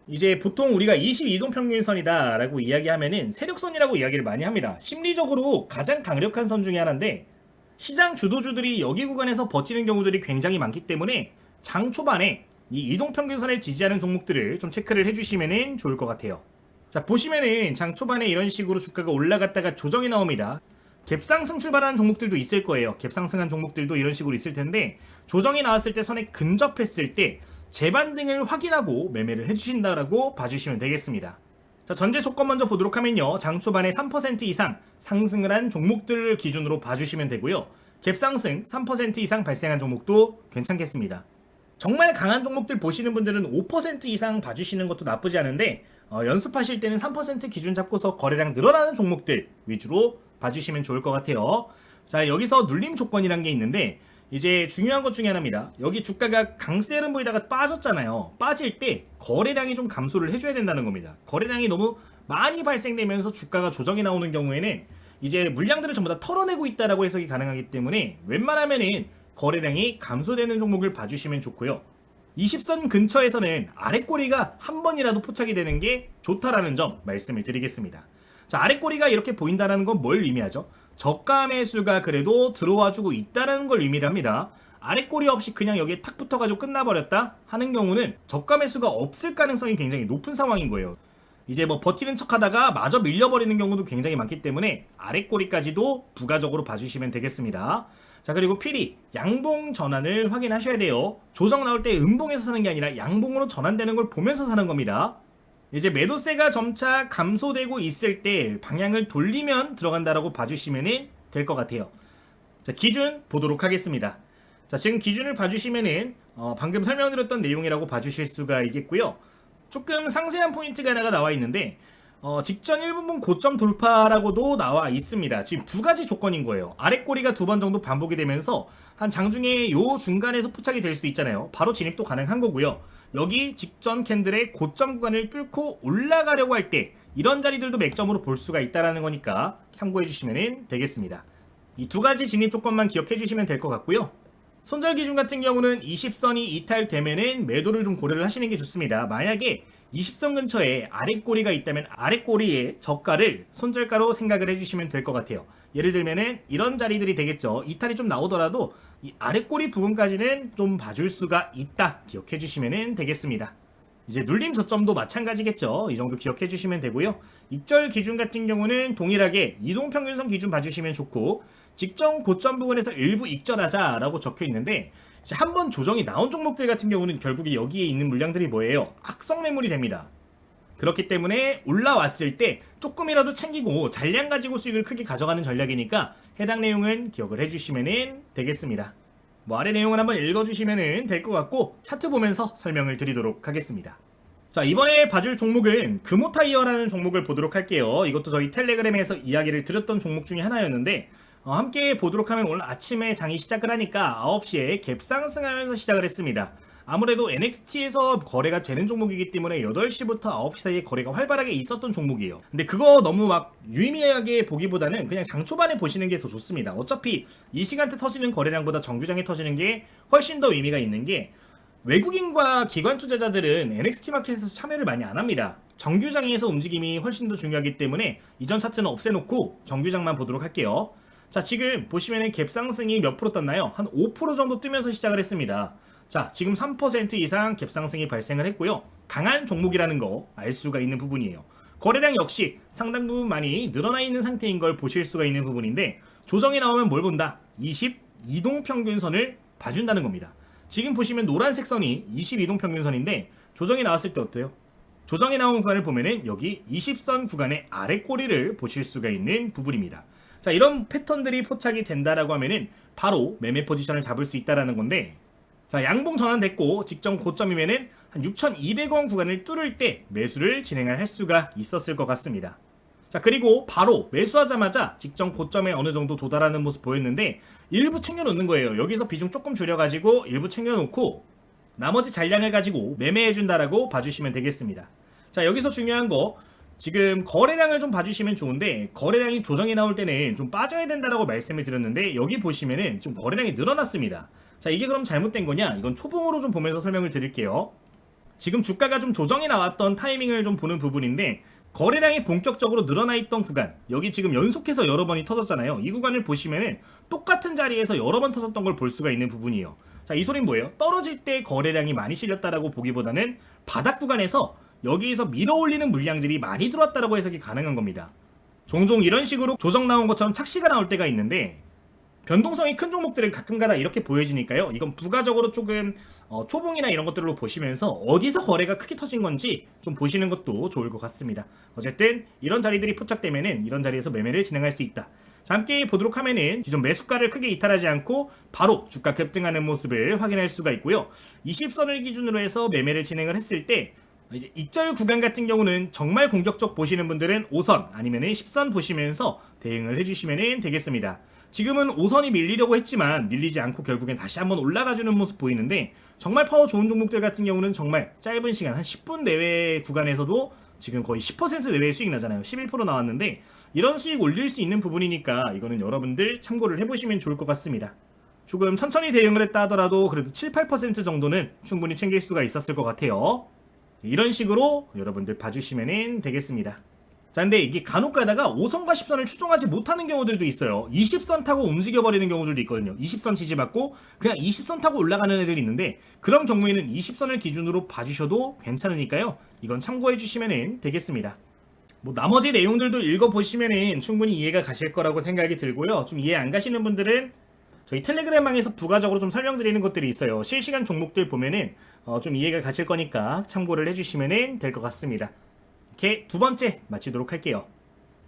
이제 보통 우리가 22동 평균선이다 라고 이야기하면은 세력선이라고 이야기를 많이 합니다. 심리적으로 가장 강력한 선 중에 하나인데, 시장 주도주들이 여기 구간에서 버티는 경우들이 굉장히 많기 때문에 장 초반에 이 이동평균선을 지지하는 종목들을 좀 체크를 해주시면 좋을 것 같아요. 자, 보시면은 장 초반에 이런 식으로 주가가 올라갔다가 조정이 나옵니다. 갭상승 출발하는 종목들도 있을 거예요. 갭상승한 종목들도 이런 식으로 있을 텐데, 조정이 나왔을 때 선에 근접했을 때 재반등을 확인하고 매매를 해주신다라고 봐주시면 되겠습니다. 자, 전제 조건 먼저 보도록 하면요, 장 초반에 3% 이상 상승을 한 종목들을 기준으로 봐주시면 되고요, 갭상승 3% 이상 발생한 종목도 괜찮겠습니다. 정말 강한 종목들 보시는 분들은 5% 이상 봐주시는 것도 나쁘지 않은데, 연습하실 때는 3% 기준 잡고서 거래량 늘어나는 종목들 위주로 봐주시면 좋을 것 같아요. 자, 여기서 눌림 조건이란 게 있는데, 이제 중요한 것 중에 하나입니다. 여기 주가가 강세 흐름 보이다가 빠졌잖아요. 빠질 때 거래량이 좀 감소를 해줘야 된다는 겁니다. 거래량이 너무 많이 발생되면서 주가가 조정이 나오는 경우에는 이제 물량들을 전부 다 털어내고 있다라고 해석이 가능하기 때문에 웬만하면은 거래량이 감소되는 종목을 봐주시면 좋고요. 20선 근처에서는 아랫꼬리가 한 번이라도 포착이 되는 게 좋다라는 점 말씀을 드리겠습니다. 자, 아랫꼬리가 이렇게 보인다는 건 뭘 의미하죠? 저가 매수가 그래도 들어와주고 있다는 걸 의미를 합니다. 아랫꼬리 없이 그냥 여기에 탁 붙어가지고 끝나버렸다 하는 경우는 저가 매수가 없을 가능성이 굉장히 높은 상황인 거예요. 이제 뭐 버티는 척 하다가 마저 밀려버리는 경우도 굉장히 많기 때문에 아랫꼬리까지도 부가적으로 봐주시면 되겠습니다. 자, 그리고 필히 양봉 전환을 확인하셔야 돼요. 조정 나올 때 음봉에서 사는 게 아니라 양봉으로 전환되는 걸 보면서 사는 겁니다. 이제 매도세가 점차 감소되고 있을 때 방향을 돌리면 들어간다라고 봐주시면 될 것 같아요. 자, 기준 보도록 하겠습니다. 자, 지금 기준을 봐주시면은 방금 설명드렸던 내용이라고 봐주실 수가 있겠고요. 조금 상세한 포인트가 하나가 나와 있는데, 직전 1분봉 고점 돌파라고도 나와 있습니다. 지금 두 가지 조건인 거예요. 아랫꼬리가 두 번 정도 반복이 되면서 한 장중에 요 중간에서 포착이 될 수도 있잖아요. 바로 진입도 가능한 거고요. 여기 직전 캔들의 고점 구간을 뚫고 올라가려고 할 때 이런 자리들도 맥점으로 볼 수가 있다는 거니까 참고해 주시면 되겠습니다. 이 두 가지 진입 조건만 기억해 주시면 될 것 같고요. 손절 기준 같은 경우는 20선이 이탈되면은 매도를 좀 고려를 하시는 게 좋습니다. 만약에 20선 근처에 아랫꼬리가 있다면 아랫꼬리의 저가를 손절가로 생각을 해주시면 될 것 같아요. 예를 들면은 이런 자리들이 되겠죠. 이탈이 좀 나오더라도 이 아랫꼬리 부분까지는 좀 봐줄 수가 있다 기억해 주시면 되겠습니다. 이제 눌림 저점도 마찬가지겠죠. 이 정도 기억해 주시면 되고요. 익절 기준 같은 경우는 동일하게 이동평균선 기준 봐주시면 좋고, 직전 고점 부분에서 일부 익절하자 라고 적혀 있는데, 한번 조정이 나온 종목들 같은 경우는 결국에 여기에 있는 물량들이 뭐예요? 악성 매물이 됩니다. 그렇기 때문에 올라왔을 때 조금이라도 챙기고 잔량 가지고 수익을 크게 가져가는 전략이니까 해당 내용은 기억을 해주시면 되겠습니다. 뭐 아래 내용을 한번 읽어주시면 될 것 같고, 차트 보면서 설명을 드리도록 하겠습니다. 자, 이번에 봐줄 종목은 금호타이어라는 종목을 보도록 할게요. 이것도 저희 텔레그램에서 이야기를 드렸던 종목 중에 하나였는데, 함께 보도록 하면 오늘 아침에 장이 시작을 하니까 9시에 갭상승하면서 시작을 했습니다. 아무래도 NXT에서 거래가 되는 종목이기 때문에 8시부터 9시 사이에 거래가 활발하게 있었던 종목이에요. 근데 그거 너무 막 유의미하게 보기보다는 그냥 장 초반에 보시는 게 더 좋습니다. 어차피 이 시간대 터지는 거래량보다 정규장에 터지는 게 훨씬 더 의미가 있는 게, 외국인과 기관 투자자들은 NXT 마켓에서 참여를 많이 안 합니다. 정규장에서 움직임이 훨씬 더 중요하기 때문에 이전 차트는 없애놓고 정규장만 보도록 할게요. 자, 지금 보시면은 갭상승이 몇 프로 떴나요? 한 5% 정도 뜨면서 시작을 했습니다. 자, 지금 3% 이상 갭상승이 발생을 했고요. 강한 종목이라는 거 알 수가 있는 부분이에요. 거래량 역시 상당 부분 많이 늘어나 있는 상태인 걸 보실 수가 있는 부분인데, 조정이 나오면 뭘 본다? 22동 평균선을 봐준다는 겁니다. 지금 보시면 노란색 선이 22동 평균선인데, 조정이 나왔을 때 어때요? 조정이 나온 구간을 보면은 여기 20선 구간의 아래 꼬리를 보실 수가 있는 부분입니다. 자, 이런 패턴들이 포착이 된다라고 하면은 바로 매매 포지션을 잡을 수 있다라는 건데, 자, 양봉 전환됐고 직전 고점이면은 한 6,200원 구간을 뚫을 때 매수를 진행할 수가 있었을 것 같습니다. 자, 그리고 바로 매수하자마자 직전 고점에 어느 정도 도달하는 모습 보였는데 일부 챙겨놓는 거예요. 여기서 비중 조금 줄여가지고 일부 챙겨놓고 나머지 잔량을 가지고 매매해준다라고 봐주시면 되겠습니다. 자, 여기서 중요한 거, 지금 거래량을 좀 봐주시면 좋은데 거래량이 조정이 나올 때는 좀 빠져야 된다라고 말씀을 드렸는데 여기 보시면은 좀 거래량이 늘어났습니다. 자, 이게 그럼 잘못된 거냐? 이건 초봉으로 좀 보면서 설명을 드릴게요. 지금 주가가 좀 조정이 나왔던 타이밍을 좀 보는 부분인데 거래량이 본격적으로 늘어나 있던 구간, 여기 지금 연속해서 여러 번이 터졌잖아요. 이 구간을 보시면은 똑같은 자리에서 여러 번 터졌던 걸 볼 수가 있는 부분이에요. 자, 이 소린 뭐예요? 떨어질 때 거래량이 많이 실렸다라고 보기보다는 바닥 구간에서 여기에서 밀어올리는 물량들이 많이 들어왔다라고 해석이 가능한 겁니다. 종종 이런 식으로 조정 나온 것처럼 착시가 나올 때가 있는데 변동성이 큰 종목들은 가끔가다 이렇게 보여지니까요. 이건 부가적으로 조금 초봉이나 이런 것들로 보시면서 어디서 거래가 크게 터진 건지 좀 보시는 것도 좋을 것 같습니다. 어쨌든 이런 자리들이 포착되면은 이런 자리에서 매매를 진행할 수 있다. 자, 함께 보도록 하면은 기존 매수가를 크게 이탈하지 않고 바로 주가 급등하는 모습을 확인할 수가 있고요. 20선을 기준으로 해서 매매를 진행을 했을 때 이제 익절 구간 같은 경우는 정말 공격적 보시는 분들은 5선 아니면은 10선 보시면서 대응을 해주시면 되겠습니다. 지금은 5선이 밀리려고 했지만 밀리지 않고 결국엔 다시 한번 올라가주는 모습 보이는데 정말 파워 좋은 종목들 같은 경우는 정말 짧은 시간 한 10분 내외 구간에서도 지금 거의 10% 내외의 수익 나잖아요. 11% 나왔는데 이런 수익 올릴 수 있는 부분이니까 이거는 여러분들 참고를 해보시면 좋을 것 같습니다. 조금 천천히 대응을 했다 하더라도 그래도 7, 8% 정도는 충분히 챙길 수가 있었을 것 같아요. 이런 식으로 여러분들 봐주시면 되겠습니다. 자, 근데 이게 간혹 가다가 5선과 10선을 추종하지 못하는 경우들도 있어요. 20선 타고 움직여버리는 경우들도 있거든요. 20선 지지받고 그냥 20선 타고 올라가는 애들이 있는데 그런 경우에는 20선을 기준으로 봐주셔도 괜찮으니까요. 이건 참고해 주시면 되겠습니다. 뭐 나머지 내용들도 읽어보시면 충분히 이해가 가실 거라고 생각이 들고요. 좀 이해 안 가시는 분들은 저희 텔레그램방에서 부가적으로 좀 설명드리는 것들이 있어요. 실시간 종목들 보면은 좀 이해가 가실 거니까 참고를 해주시면 될 것 같습니다. 이렇게 두 번째 마치도록 할게요.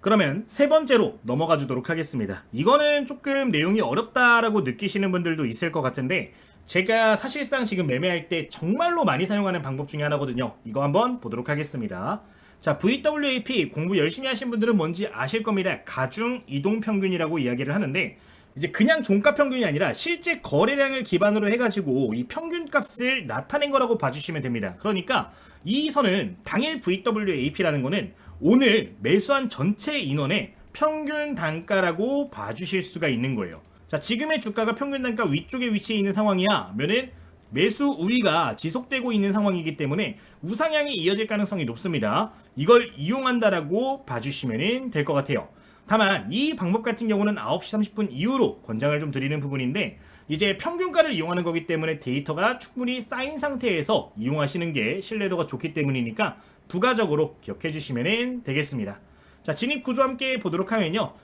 그러면 세 번째로 넘어가 주도록 하겠습니다. 이거는 조금 내용이 어렵다라고 느끼시는 분들도 있을 것 같은데 제가 사실상 지금 매매할 때 정말로 많이 사용하는 방법 중에 하나거든요. 이거 한번 보도록 하겠습니다. 자, VWAP 공부 열심히 하신 분들은 뭔지 아실 겁니다. 가중 이동평균이라고 이야기를 하는데 이제 그냥 종가 평균이 아니라 실제 거래량을 기반으로 해가지고 이 평균값을 나타낸 거라고 봐주시면 됩니다. 그러니까 이 선은 당일 VWAP라는 거는 오늘 매수한 전체 인원의 평균 단가라고 봐주실 수가 있는 거예요. 자, 지금의 주가가 평균 단가 위쪽에 위치해 있는 상황이야 면은 매수 우위가 지속되고 있는 상황이기 때문에 우상향이 이어질 가능성이 높습니다. 이걸 이용한다라고 봐주시면 될 것 같아요. 다만 이 방법 같은 경우는 9시 30분 이후로 권장을 좀 드리는 부분인데 이제 평균가를 이용하는 거기 때문에 데이터가 충분히 쌓인 상태에서 이용하시는 게 신뢰도가 좋기 때문이니까 부가적으로 기억해 주시면 되겠습니다. 자, 진입 구조 함께 보도록 하면요.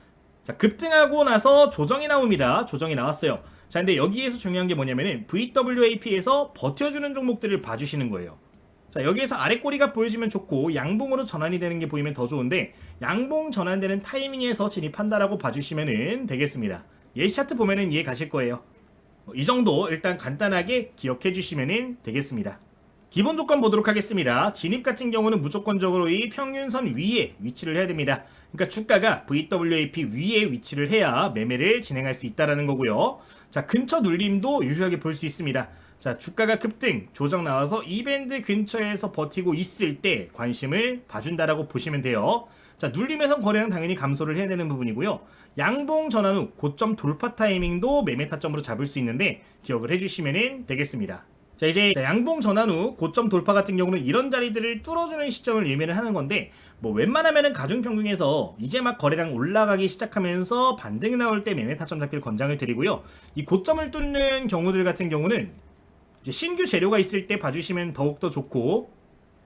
자, 급등하고 나서 조정이 나옵니다. 조정이 나왔어요. 자, 근데 여기에서 중요한 게 뭐냐면은 VWAP에서 버텨주는 종목들을 봐주시는 거예요. 자, 여기에서 아래 꼬리가 보여지면 좋고 양봉으로 전환이 되는 게 보이면 더 좋은데 양봉 전환되는 타이밍에서 진입한다라고 봐주시면 되겠습니다. 예시 차트 보면은 이해 가실 거예요. 이 정도 일단 간단하게 기억해 주시면 되겠습니다. 기본 조건 보도록 하겠습니다. 진입 같은 경우는 무조건적으로 이 평균선 위에 위치를 해야 됩니다. 그러니까 주가가 VWAP 위에 위치를 해야 매매를 진행할 수 있다는 거고요. 자, 근처 눌림도 유효하게 볼 수 있습니다. 자, 주가가 급등, 조정 나와서 이 밴드 근처에서 버티고 있을 때 관심을 봐준다라고 보시면 돼요. 자, 눌림에선 거래량 당연히 감소를 해야 되는 부분이고요. 양봉 전환 후 고점 돌파 타이밍도 매매 타점으로 잡을 수 있는데 기억을 해주시면 되겠습니다. 자, 이제 양봉 전환 후 고점 돌파 같은 경우는 이런 자리들을 뚫어주는 시점을 예매를 하는 건데 뭐 웬만하면은 가중평균에서 이제 막 거래량 올라가기 시작하면서 반등 나올 때 매매 타점 잡기를 권장을 드리고요. 이 고점을 뚫는 경우들 같은 경우는 이제 신규 재료가 있을 때 봐주시면 더욱더 좋고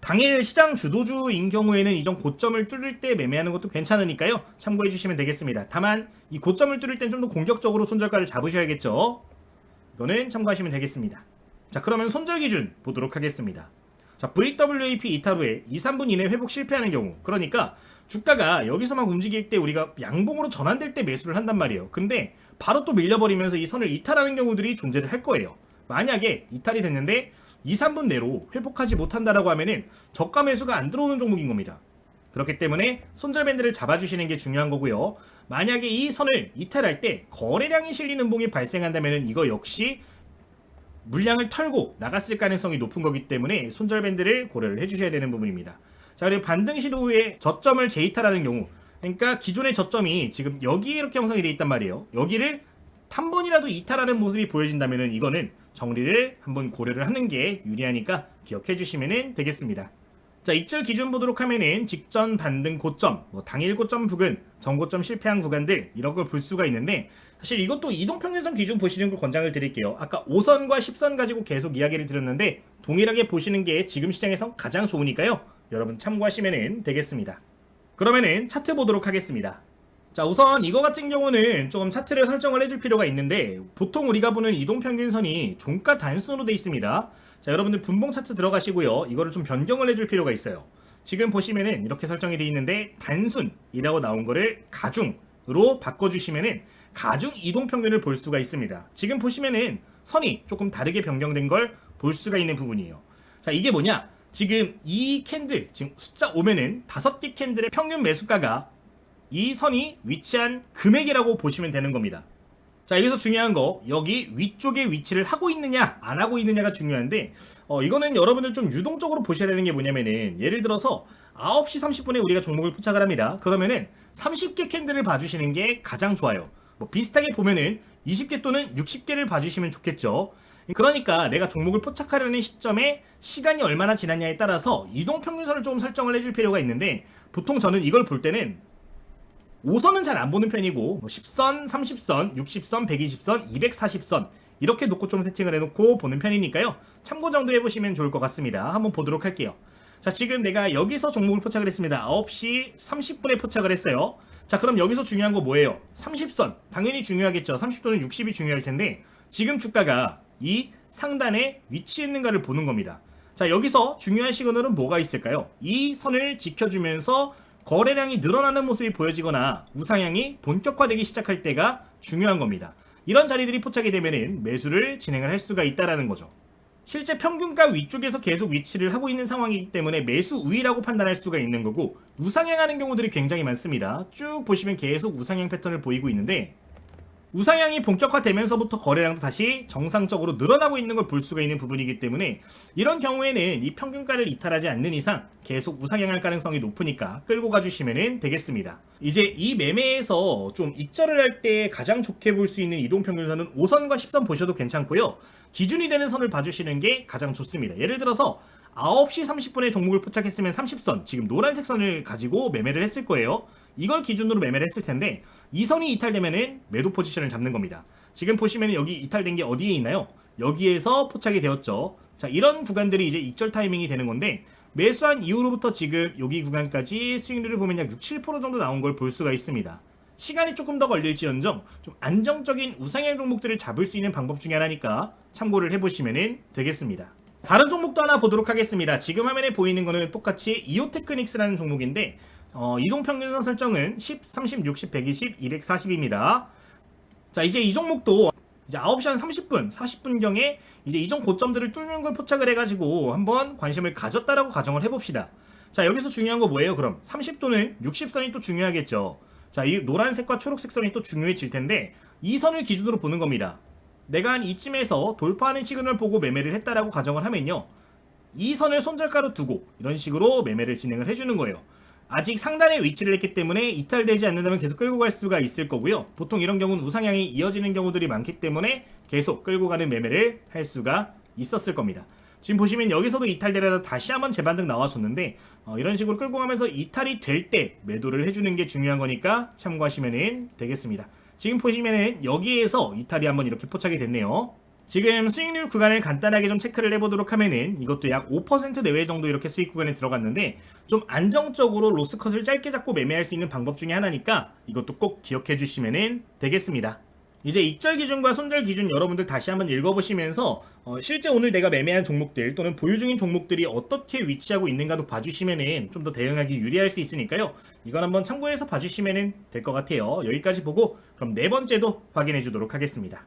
당일 시장 주도주인 경우에는 이전 고점을 뚫을 때 매매하는 것도 괜찮으니까요. 참고해 주시면 되겠습니다. 다만 이 고점을 뚫을 땐 좀 더 공격적으로 손절가를 잡으셔야겠죠. 이거는 참고하시면 되겠습니다. 자, 그러면 손절 기준 보도록 하겠습니다. 자, VWAP 이탈 후에 2, 3분 이내 회복 실패하는 경우, 그러니까 주가가 여기서만 움직일 때 우리가 양봉으로 전환될 때 매수를 한단 말이에요. 근데 바로 또 밀려버리면서 이 선을 이탈하는 경우들이 존재를 할 거예요. 만약에 이탈이 됐는데 2, 3분 내로 회복하지 못한다라고 하면은 저가 매수가 안 들어오는 종목인 겁니다. 그렇기 때문에 손절밴드를 잡아주시는 게 중요한 거고요. 만약에 이 선을 이탈할 때 거래량이 실리는 봉이 발생한다면 이거 역시 물량을 털고 나갔을 가능성이 높은 거기 때문에 손절밴드를 고려를 해주셔야 되는 부분입니다. 자, 그리고 반등 시도 후에 저점을 재이탈하는 경우, 그러니까 기존의 저점이 지금 여기에 이렇게 형성이 되어 있단 말이에요. 여기를 한 번이라도 이탈하는 모습이 보여진다면 이거는 정리를 한번 고려를 하는 게 유리하니까 기억해 주시면 되겠습니다. 자, 익절 기준 보도록 하면은 직전 반등 고점, 당일 고점 부근, 전고점 실패한 구간들 이런 걸 볼 수가 있는데, 사실 이것도 이동평균선 기준 보시는 걸 권장을 드릴게요. 아까 5선과 10선 가지고 계속 이야기를 드렸는데 동일하게 보시는 게 지금 시장에서 가장 좋으니까요. 여러분 참고하시면 되겠습니다. 그러면은 차트 보도록 하겠습니다. 자, 우선 이거 같은 경우는 조금 차트를 설정을 해줄 필요가 있는데, 보통 우리가 보는 이동평균선이 종가 단순으로 되어 있습니다. 자, 여러분들 분봉 차트 들어가시고요. 이거를 좀 변경을 해줄 필요가 있어요. 지금 보시면은 이렇게 설정이 되어 있는데 단순이라고 나온 거를 가중으로 바꿔주시면은 가중 이동평균을 볼 수가 있습니다. 지금 보시면은 선이 조금 다르게 변경된 걸 볼 수가 있는 부분이에요. 자, 이게 뭐냐? 지금 이 캔들, 지금 숫자 오면은 5개 캔들의 평균 매수가가 이 선이 위치한 금액이라고 보시면 되는 겁니다. 자, 여기서 중요한 거, 여기 위쪽에 위치를 하고 있느냐 안 하고 있느냐가 중요한데, 이거는 여러분들 좀 유동적으로 보셔야 되는 게 뭐냐면은, 예를 들어서 9시 30분에 우리가 종목을 포착을 합니다. 그러면은 30개 캔들을 봐주시는 게 가장 좋아요. 뭐 비슷하게 보면은 20개 또는 60개를 봐주시면 좋겠죠. 그러니까 내가 종목을 포착하려는 시점에 시간이 얼마나 지났냐에 따라서 이동평균선을 좀 설정을 해줄 필요가 있는데, 보통 저는 이걸 볼 때는 5선은 잘 안 보는 편이고 10선, 30선, 60선, 120선, 240선 이렇게 놓고 좀 세팅을 해놓고 보는 편이니까요. 참고 정도 해보시면 좋을 것 같습니다. 한번 보도록 할게요. 자, 지금 내가 여기서 종목을 포착을 했습니다. 9시 30분에 포착을 했어요. 자, 그럼 여기서 중요한 거 뭐예요? 30선. 당연히 중요하겠죠. 30 또는 60이 중요할 텐데, 지금 주가가 이 상단에 위치했는가를 보는 겁니다. 자, 여기서 중요한 시그널은 뭐가 있을까요? 이 선을 지켜주면서 거래량이 늘어나는 모습이 보여지거나 우상향이 본격화되기 시작할 때가 중요한 겁니다. 이런 자리들이 포착이 되면은 매수를 진행을 할 수가 있다라는 거죠. 실제 평균가 위쪽에서 계속 위치를 하고 있는 상황이기 때문에 매수 우위라고 판단할 수가 있는 거고, 우상향하는 경우들이 굉장히 많습니다. 쭉 보시면 계속 우상향 패턴을 보이고 있는데, 우상향이 본격화되면서부터 거래량도 다시 정상적으로 늘어나고 있는 걸 볼 수가 있는 부분이기 때문에, 이런 경우에는 이 평균가를 이탈하지 않는 이상 계속 우상향할 가능성이 높으니까 끌고 가주시면 되겠습니다. 이제 이 매매에서 좀 익절을 할 때 가장 좋게 볼 수 있는 이동평균선은 5선과 10선 보셔도 괜찮고요. 기준이 되는 선을 봐주시는 게 가장 좋습니다. 예를 들어서 9시 30분에 종목을 포착했으면 30선, 지금 노란색 선을 가지고 매매를 했을 거예요. 이걸 기준으로 매매를 했을 텐데, 이 선이 이탈되면은 매도 포지션을 잡는 겁니다. 지금 보시면 여기 이탈된 게 어디에 있나요? 여기에서 포착이 되었죠. 자, 이런 구간들이 이제 익절 타이밍이 되는 건데, 매수한 이후로부터 지금 여기 구간까지 수익률을 보면 약 6, 7% 정도 나온 걸 볼 수가 있습니다. 시간이 조금 더 걸릴지언정 좀 안정적인 우상향 종목들을 잡을 수 있는 방법 중에 하나니까 참고를 해보시면 되겠습니다. 다른 종목도 하나 보도록 하겠습니다. 지금 화면에 보이는 거는 똑같이 이오테크닉스라는 종목인데, 이동평균선 설정은 10, 30, 60, 120, 240입니다. 자, 이제 이 종목도 이제 9시 한 30분, 40분경에 이제 이전 고점들을 뚫는 걸 포착을 해가지고 한번 관심을 가졌다라고 가정을 해봅시다. 자, 여기서 중요한 거 뭐예요? 그럼 30도는 60선이 또 중요하겠죠. 자, 이 노란색과 초록색 선이 또 중요해질 텐데, 이 선을 기준으로 보는 겁니다. 내가 한 이쯤에서 돌파하는 시그널을 보고 매매를 했다라고 가정을 하면요, 이 선을 손절가로 두고 이런 식으로 매매를 진행을 해주는 거예요. 아직 상단에 위치를 했기 때문에 이탈되지 않는다면 계속 끌고 갈 수가 있을 거고요. 보통 이런 경우는 우상향이 이어지는 경우들이 많기 때문에 계속 끌고 가는 매매를 할 수가 있었을 겁니다. 지금 보시면 여기서도 이탈되려다 다시 한번 재반등 나와줬는데, 이런 식으로 끌고 가면서 이탈이 될 때 매도를 해주는 게 중요한 거니까 참고하시면 되겠습니다. 지금 보시면은 여기에서 이탈이 한번 이렇게 포착이 됐네요. 지금 수익률 구간을 간단하게 좀 체크를 해보도록 하면은 이것도 약 5% 내외 정도 이렇게 수익 구간에 들어갔는데, 좀 안정적으로 로스컷을 짧게 잡고 매매할 수 있는 방법 중에 하나니까 이것도 꼭 기억해 주시면 되겠습니다. 이제 익절 기준과 손절 기준 여러분들 다시 한번 읽어보시면서 실제 오늘 내가 매매한 종목들 또는 보유 중인 종목들이 어떻게 위치하고 있는가도 봐주시면은 좀 더 대응하기 유리할 수 있으니까요. 이건 한번 참고해서 봐주시면은 될 것 같아요. 여기까지 보고 그럼 네 번째도 확인해 주도록 하겠습니다.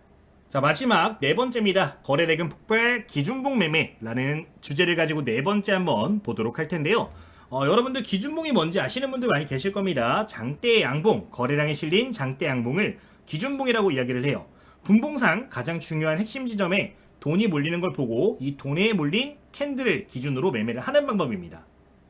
자, 마지막 네 번째입니다. 거래대금 폭발 기준봉 매매라는 주제를 가지고 네 번째 한번 보도록 할 텐데요. 여러분들 기준봉이 뭔지 아시는 분들 많이 계실 겁니다. 장대 양봉, 거래량에 실린 장대 양봉을 기준봉이라고 이야기를 해요. 분봉상 가장 중요한 핵심 지점에 돈이 몰리는 걸 보고 이 돈에 몰린 캔들을 기준으로 매매를 하는 방법입니다.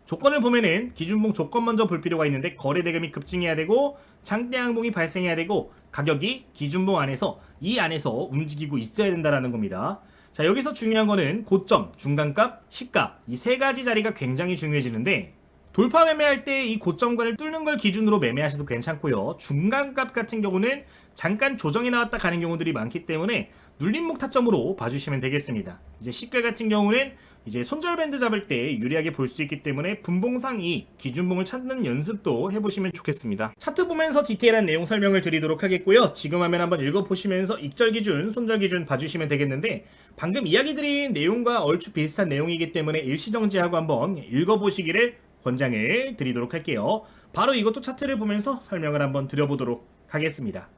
조건을 보면은 기준봉 조건 먼저 볼 필요가 있는데 거래 대금이 급증해야 되고 장대 양봉이 발생해야 되고 가격이 기준봉 안에서 이 안에서 움직이고 있어야 된다라는 겁니다. 자, 여기서 중요한 거는 고점, 중간값, 시가 이 세 가지 자리가 굉장히 중요해지는데 돌파 매매할 때 이 고점권을 뚫는 걸 기준으로 매매하셔도 괜찮고요. 중간값 같은 경우는 잠깐 조정이 나왔다 가는 경우들이 많기 때문에 눌림목 타점으로 봐주시면 되겠습니다. 이제 시가 같은 경우는 이제 손절밴드 잡을 때 유리하게 볼 수 있기 때문에 분봉상 이 기준봉을 찾는 연습도 해보시면 좋겠습니다. 차트 보면서 디테일한 내용 설명을 드리도록 하겠고요. 지금 화면 한번 읽어보시면서 익절 기준, 손절 기준 봐주시면 되겠는데 방금 이야기 드린 내용과 얼추 비슷한 내용이기 때문에 일시정지하고 한번 읽어보시기를 권장을 드리도록 할게요. 바로 이것도 차트를 보면서 설명을 한번 드려보도록 하겠습니다.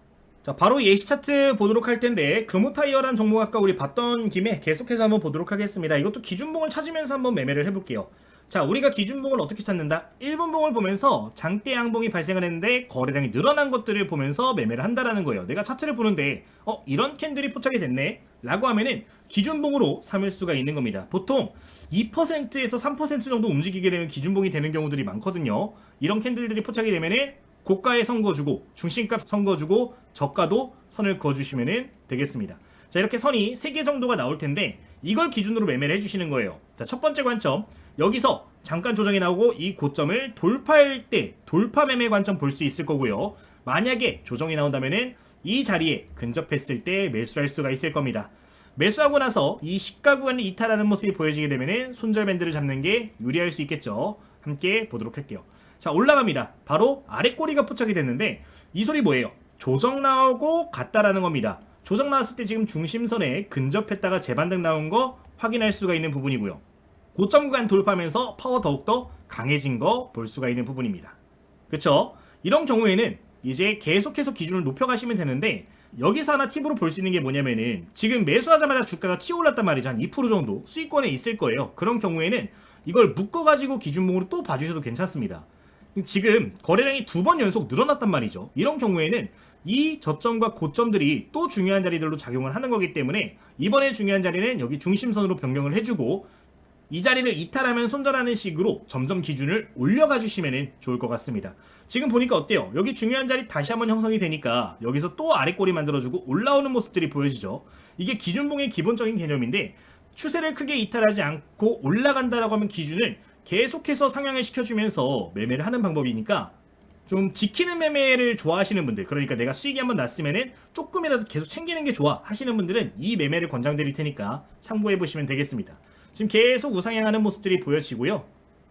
자, 바로 예시 차트 보도록 할 텐데 금호타이어란 종목 아까 우리 봤던 김에 계속해서 한번 보도록 하겠습니다. 이것도 기준봉을 찾으면서 한번 매매를 해볼게요. 자, 우리가 기준봉을 어떻게 찾는다? 1분봉을 보면서 장대 양봉이 발생을 했는데 거래량이 늘어난 것들을 보면서 매매를 한다라는 거예요. 내가 차트를 보는데 이런 캔들이 포착이 됐네 라고 하면은 기준봉으로 삼을 수가 있는 겁니다. 보통 2%에서 3% 정도 움직이게 되면 기준봉이 되는 경우들이 많거든요. 이런 캔들들이 포착이 되면은 고가에 선거주고 중심값 선거주고 저가도 선을 그어주시면 되겠습니다. 자, 이렇게 선이 3개 정도가 나올 텐데 이걸 기준으로 매매를 해주시는 거예요. 자, 첫 번째 관점, 여기서 잠깐 조정이 나오고 이 고점을 돌파할 때 돌파 매매 관점 볼 수 있을 거고요. 만약에 조정이 나온다면은 이 자리에 근접했을 때 매수할 수가 있을 겁니다. 매수하고 나서 이 시가 구간을 이탈하는 모습이 보여지게 되면은 손절 밴드를 잡는 게 유리할 수 있겠죠. 함께 보도록 할게요. 자, 올라갑니다. 바로 아래 꼬리가 포착이 됐는데 이 소리 뭐예요? 조정 나오고 갔다라는 겁니다. 조정 나왔을 때 지금 중심선에 근접했다가 재반등 나온 거 확인할 수가 있는 부분이고요. 고점 구간 돌파하면서 파워 더욱더 강해진 거 볼 수가 있는 부분입니다. 그쵸? 이런 경우에는 이제 계속해서 기준을 높여가시면 되는데 여기서 하나 팁으로 볼 수 있는 게 뭐냐면은 지금 매수하자마자 주가가 튀어 올랐단 말이죠. 한 2% 정도 수익권에 있을 거예요. 그런 경우에는 이걸 묶어가지고 기준봉으로 또 봐주셔도 괜찮습니다. 지금 거래량이 2번 연속 늘어났단 말이죠. 이런 경우에는 이 저점과 고점들이 또 중요한 자리들로 작용을 하는 거기 때문에 이번에 중요한 자리는 여기 중심선으로 변경을 해주고 이 자리를 이탈하면 손절하는 식으로 점점 기준을 올려가 주시면 좋을 것 같습니다. 지금 보니까 어때요? 여기 중요한 자리 다시 한번 형성이 되니까 여기서 또 아래 꼬리 만들어주고 올라오는 모습들이 보여지죠. 이게 기준봉의 기본적인 개념인데 추세를 크게 이탈하지 않고 올라간다라고 하면 기준을 계속해서 상향을 시켜주면서 매매를 하는 방법이니까 좀 지키는 매매를 좋아하시는 분들, 그러니까 내가 수익이 한번 났으면은 조금이라도 계속 챙기는 게 좋아 하시는 분들은 이 매매를 권장드릴 테니까 참고해 보시면 되겠습니다. 지금 계속 우상향하는 모습들이 보여지고요.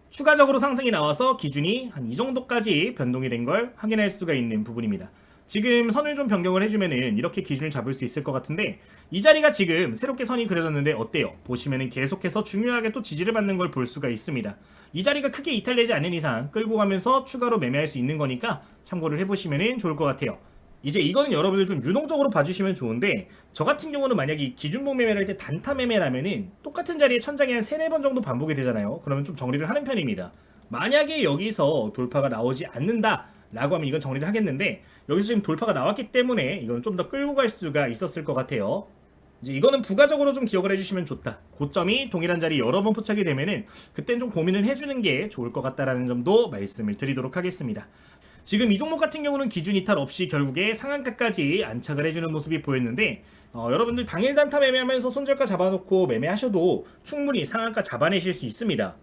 추가적으로 상승이 나와서 기준이 한 이 정도까지 변동이 된 걸 확인할 수가 있는 부분입니다. 지금 선을 좀 변경을 해주면은 이렇게 기준을 잡을 수 있을 것 같은데 이 자리가 지금 새롭게 선이 그려졌는데 어때요? 보시면은 계속해서 중요하게 또 지지를 받는 걸 볼 수가 있습니다. 이 자리가 크게 이탈되지 않는 이상 끌고 가면서 추가로 매매할 수 있는 거니까 참고를 해보시면은 좋을 것 같아요. 이제 이거는 여러분들 좀 유동적으로 봐주시면 좋은데 저 같은 경우는 만약에 기준봉 매매를 할 때 단타 매매라면은 똑같은 자리에 천장이 한 3-4번 정도 반복이 되잖아요. 그러면 좀 정리를 하는 편입니다. 만약에 여기서 돌파가 나오지 않는다 라고 하면 이건 정리를 하겠는데 여기서 지금 돌파가 나왔기 때문에 이건 좀 더 끌고 갈 수가 있었을 것 같아요. 이제 이거는 부가적으로 좀 기억을 해주시면 좋다. 고점이 동일한 자리 여러 번 포착이 되면은 그땐 좀 고민을 해주는 게 좋을 것 같다라는 점도 말씀을 드리도록 하겠습니다. 지금 이 종목 같은 경우는 기준 이탈 없이 결국에 상한가까지 안착을 해주는 모습이 보였는데 여러분들 당일 단타 매매하면서 손절가 잡아놓고 매매하셔도 충분히 상한가 잡아내실 수 있습니다.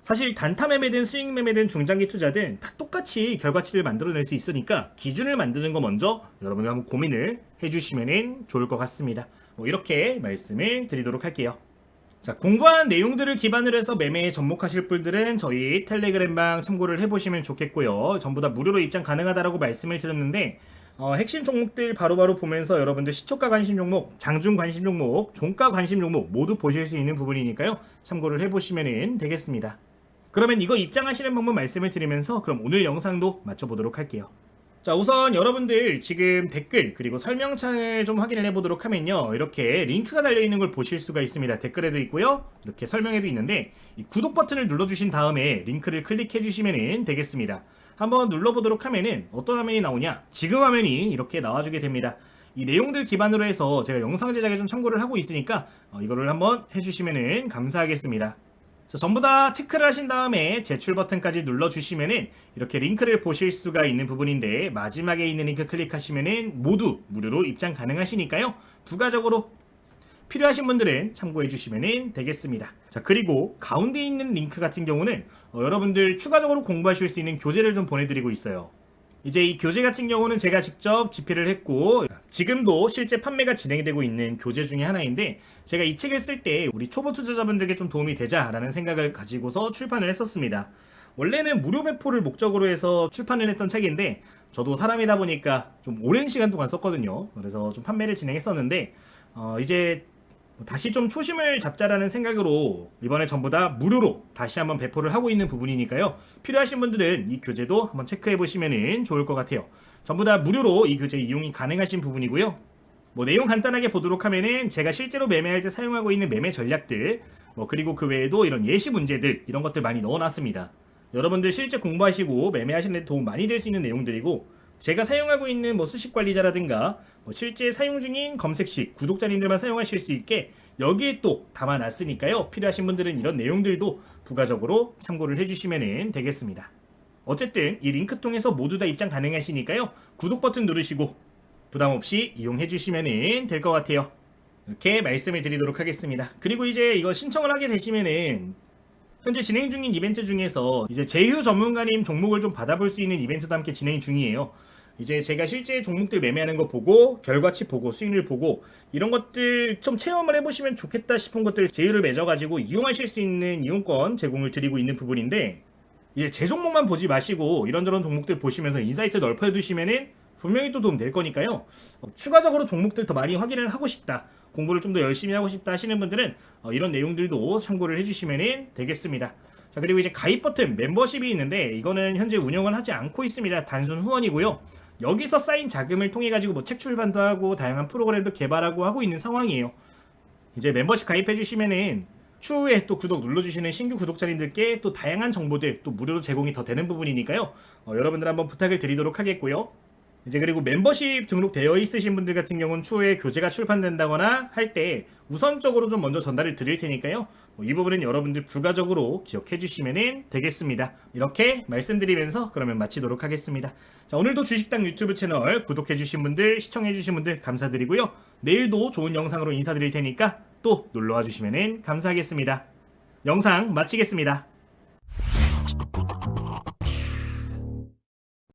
사실 단타 매매든 스윙 매매든 중장기 투자든 다 똑같이 결과치를 만들어낼 수 있으니까 기준을 만드는 거 먼저 여러분들 한번 고민을 해주시면 좋을 것 같습니다. 이렇게 말씀을 드리도록 할게요. 자, 공부한 내용들을 기반으로 해서 매매에 접목하실 분들은 저희 텔레그램방 참고를 해보시면 좋겠고요. 전부 다 무료로 입장 가능하다라고 말씀을 드렸는데 핵심 종목들 바로바로 보면서 여러분들 시초가 관심 종목, 장중 관심 종목, 종가 관심 종목 모두 보실 수 있는 부분이니까요. 참고를 해보시면 되겠습니다. 그러면 이거 입장하시는 방법 말씀을 드리면서 그럼 오늘 영상도 맞춰보도록 할게요. 자, 우선 여러분들 지금 댓글 그리고 설명창을 좀 확인을 해보도록 하면요, 이렇게 링크가 달려있는 걸 보실 수가 있습니다. 댓글에도 있고요, 이렇게 설명에도 있는데 이 구독 버튼을 눌러주신 다음에 링크를 클릭해 주시면 되겠습니다. 한번 눌러보도록 하면은 어떤 화면이 나오냐, 지금 화면이 이렇게 나와주게 됩니다. 이 내용들 기반으로 해서 제가 영상 제작에 좀 참고를 하고 있으니까 이거를 한번 해주시면 감사하겠습니다. 자, 전부 다 체크를 하신 다음에 제출 버튼까지 눌러주시면은 이렇게 링크를 보실 수가 있는 부분인데, 마지막에 있는 링크 클릭하시면은 모두 무료로 입장 가능하시니까요. 부가적으로 필요하신 분들은 참고해 주시면 되겠습니다. 자, 그리고 가운데 있는 링크 같은 경우는 여러분들 추가적으로 공부하실 수 있는 교재를 좀 보내드리고 있어요. 이제 이 교재 같은 경우는 제가 직접 집필을 했고 지금도 실제 판매가 진행되고 있는 교재 중에 하나인데, 제가 이 책을 쓸 때 우리 초보 투자자분들께 좀 도움이 되자라는 생각을 가지고서 출판을 했었습니다. 원래는 무료 배포를 목적으로 해서 출판을 했던 책인데 저도 사람이다 보니까 좀 오랜 시간 동안 썼거든요. 그래서 좀 판매를 진행했었는데 이제 다시 좀 초심을 잡자라는 생각으로 이번에 전부 다 무료로 다시 한번 배포를 하고 있는 부분이니까요. 필요하신 분들은 이 교재도 한번 체크해 보시면 좋을 것 같아요. 전부 다 무료로 이 교재 이용이 가능하신 부분이고요. 뭐 내용 간단하게 보도록 하면은 제가 실제로 매매할 때 사용하고 있는 매매 전략들, 그리고 그 외에도 이런 예시 문제들, 이런 것들 많이 넣어놨습니다. 여러분들 실제 공부하시고 매매하시는 데 도움 많이 될 수 있는 내용들이고, 제가 사용하고 있는 수식 관리자라든가 실제 사용 중인 검색식 구독자님들만 사용하실 수 있게 여기에 또 담아놨으니까요. 필요하신 분들은 이런 내용들도 부가적으로 참고를 해주시면 되겠습니다. 어쨌든 이 링크 통해서 모두 다 입장 가능하시니까요. 구독 버튼 누르시고 부담없이 이용해 주시면 될 것 같아요. 이렇게 말씀을 드리도록 하겠습니다. 그리고 이제 이거 신청을 하게 되시면은 현재 진행 중인 이벤트 중에서 이제 제휴 전문가님 종목을 좀 받아볼 수 있는 이벤트도 함께 진행 중이에요. 이제 제가 실제 종목들 매매하는 거 보고 결과치 보고 수익률 보고 이런 것들 좀 체험을 해보시면 좋겠다 싶은 것들 제휴를 맺어가지고 이용하실 수 있는 이용권 제공을 드리고 있는 부분인데, 이제 제 종목만 보지 마시고 이런저런 종목들 보시면서 인사이트 넓혀두시면은 분명히 또 도움 될 거니까요. 추가적으로 종목들 더 많이 확인을 하고 싶다, 공부를 좀 더 열심히 하고 싶다 하시는 분들은 이런 내용들도 참고를 해주시면 되겠습니다. 자, 그리고 이제 가입 버튼 멤버십이 있는데 이거는 현재 운영을 하지 않고 있습니다. 단순 후원이고요. 여기서 쌓인 자금을 통해 가지고 책 출판도 하고 다양한 프로그램도 개발하고 하고 있는 상황이에요. 이제 멤버십 가입해 주시면은 추후에 또 구독 눌러주시는 신규 구독자님들께 또 다양한 정보들 또 무료로 제공이 더 되는 부분이니까요. 여러분들 한번 부탁을 드리도록 하겠고요. 이제 그리고 멤버십 등록되어 있으신 분들 같은 경우는 추후에 교재가 출판된다거나 할 때 우선적으로 좀 먼저 전달을 드릴 테니까요. 이 부분은 여러분들 부가적으로 기억해 주시면 되겠습니다. 이렇게 말씀드리면서 그러면 마치도록 하겠습니다. 자, 오늘도 주식당 유튜브 채널 구독해 주신 분들, 시청해 주신 분들 감사드리고요. 내일도 좋은 영상으로 인사드릴 테니까 또 놀러와 주시면 감사하겠습니다. 영상 마치겠습니다.